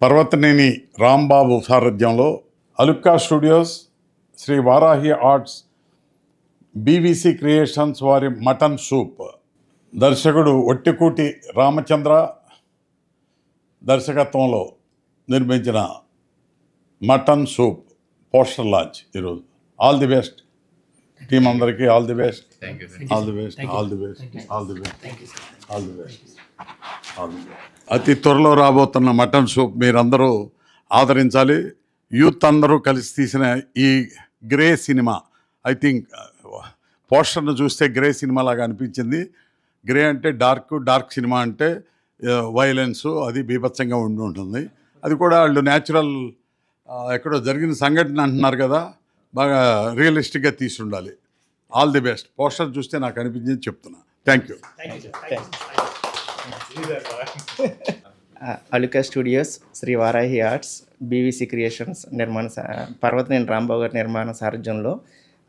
పర్వతనేని రాంబాబు సారథ్యంలో Alukka studios, Sri Varahi arts, BVC creations వారి mutton soup, దర్శకుడు ఒట్టికూటి రామచంద్ర దర్శకత్వంలో నిర్మించిన మటన్ సూప్ పోస్టర్ లాంచ్ ఈరోజు. ఆల్ ది బెస్ట్ టీం అందరికీ, all the best, all the best, all the best, all the best, all the best, all the best. అతి త్వరలో రాబోతున్న mutton soup మీరందరూ ఆదరించాలి. యూత్ అందరూ కలిసి తీసిన ఈ గ్రే సినిమా, ఐ థింక్ పోస్టర్ను చూస్తే గ్రే సినిమా లాగా అనిపించింది. గ్రే అంటే డార్క్ సినిమా అంటే వైలెన్సు అది బీభత్సంగా ఉండి ఉంటుంది. అది కూడా వాళ్ళు న్యాచురల్ ఎక్కడో జరిగిన సంఘటన అంటున్నారు కదా, బాగా రియలిస్టిక్గా తీసి ఉండాలి. All the best. పోస్టర్ చూస్తే నాకు అనిపించింది చెప్తున్నా. Thank you. Aluka studios, Sri Varahi arts, BVC creations Parvataneni Rambabu garu నిర్మాణ సారథ్యంలో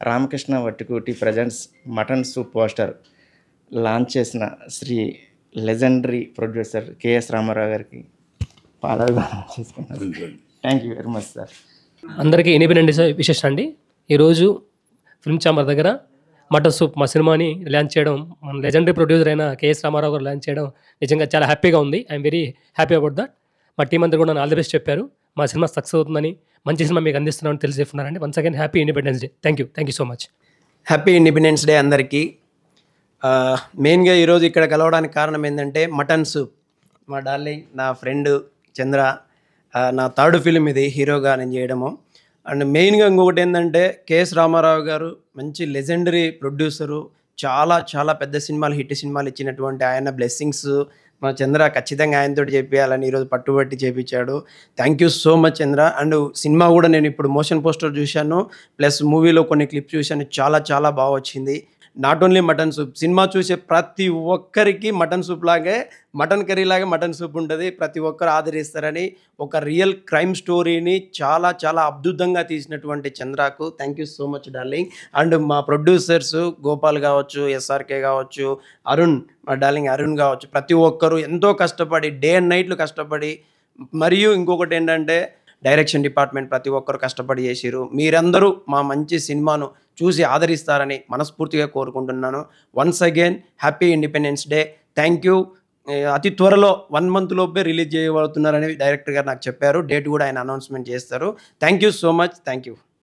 Ramakrishna Vattikuti presents mutton soup poster launch చేసిన Sri legendary producer KS Ramarao garu పాదాభివందనం చేసుకున్నాను. Thank you very much sir. అందరికీ ఇండిపెండెన్స్ విశేషం అండి. ఈరోజు ఫిల్మ్ ఛాంబర్ దగ్గర మటన్ సూప్ మా సినిమాని లాంచ్ చేయడం, మన లెజెండరీ ప్రొడ్యూసర్ అయిన కేఎస్ రామారావు గారు లాంచ్ చేయడం నిజంగా చాలా హ్యాపీగా ఉంది. I'm very happy about that. మా టీం అందరూ కూడా ఆల్ ది బెస్ట్ చెప్పారు. మా సినిమా సక్సెస్ అవుతుందని, మంచి సినిమా మీకు అందిస్తున్నామని తెలిసి చెప్తున్నారండి. Once again happy independence day. Thank you so much. Happy independence day అందరికీ. మెయిన్గా ఈరోజు ఇక్కడ కలవడానికి కారణం ఏంటంటే మటన్ సూప్. మా డార్లింగ్, నా ఫ్రెండ్ చంద్ర, నా థర్డ్ ఫిలిం ఇది హీరోగా నేను చేయడము. అండ్ మెయిన్గా ఇంకొకటి ఏంటంటే కేఎస్ రామారావు గారు మంచి లెజెండరీ ప్రొడ్యూసరు, చాలా పెద్ద సినిమాలు, హిట్ సినిమాలు ఇచ్చినటువంటి ఆయన బ్లెస్సింగ్స్ మా చంద్ర ఖచ్చితంగా ఆయనతో చేపించాలని ఈరోజు పట్టుబట్టి చేపించాడు. Thank you so much Chandra. And cinema కూడా నేను ఇప్పుడు మోషన్ పోస్టర్ చూశాను, ప్లస్ మూవీలో కొన్ని క్లిప్స్ చూశాను, చాలా బాగా వచ్చింది. Not only mutton soup, cinema చూసే ప్రతి ఒక్కరికి మటన్ సూప్ లాగే, మటన్ కర్రీ లాగే మటన్ సూప్ ఉంటుంది. ప్రతి ఒక్కరు ఆదరిస్తారని ఒక రియల్ క్రైమ్ స్టోరీని చాలా అద్భుతంగా తీసినటువంటి చంద్రకు thank you so much darling. And మా ప్రొడ్యూసర్స్ గోపాల్ కావచ్చు, ఎస్ఆర్కే కావచ్చు, అరుణ్, మా డార్లింగ్ అరుణ్ కావచ్చు, ప్రతి ఒక్కరు ఎంతో కష్టపడి డే అండ్ నైట్లు కష్టపడి, మరియు ఇంకొకటి ఏంటంటే డైరెక్షన్ డిపార్ట్మెంట్ ప్రతి ఒక్కరు కష్టపడి చేసిరు. మీరందరూ మా మంచి సినిమాను చూసి ఆదరిస్తారని మనస్ఫూర్తిగా కోరుకుంటున్నాను. Once again happy independence day. Thank you. అతి త్వరలో 1 month లోపే రిలీజ్ చేయబడుతున్నారని డైరెక్టర్ గారు నాకు చెప్పారు. డేట్ కూడా ఆయన అనౌన్స్మెంట్ చేస్తారు. Thank you so much. Thank you.